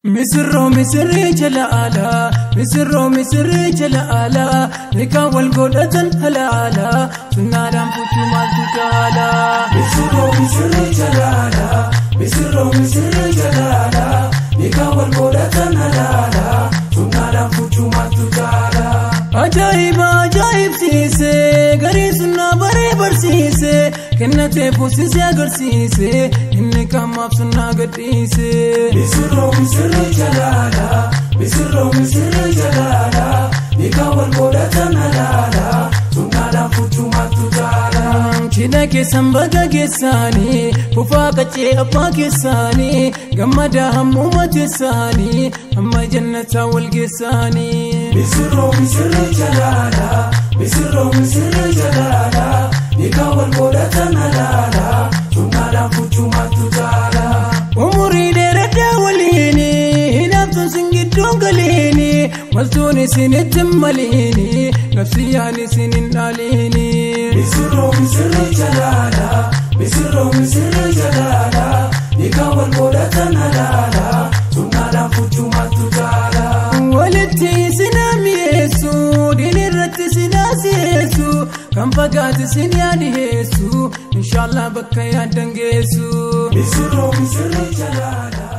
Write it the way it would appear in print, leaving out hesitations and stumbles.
Misri jalala, Misri jalala, Nika wal godatan halala, Sunadan putu maltukala. Misri jalala, Misri jalala, Nika wal godatan halala, Sunadan putu maltukala. Ajaib sise, gari sunna bare barsise, kennate pusise agarsise, inni kamaf sunna gadise. Misri jalala, Misri jalala, Nika wal godatan halala, Sunadan putu maltukala. Chida ke sambaga kesani, kufa kache appa kesani, gammada hammuma tesani, amma jannata wal gesani. Misri jalala, Misri jalala, Nika wal godatan halala, Sunadan putu maltukala. Umuri derada walini, hinabtun singidun galini, maltuni sinitim malini, nafsiyani sinin alini. Misri jalala, Misri jalala, Nika wal godatan halala, Sunadan putu maltukala. Walitti sinami Yesu, dinirratti sinasi Yesu, kan fagaati sinyani Yesu, inshallah bakka yaadan geessu. Misri jalala.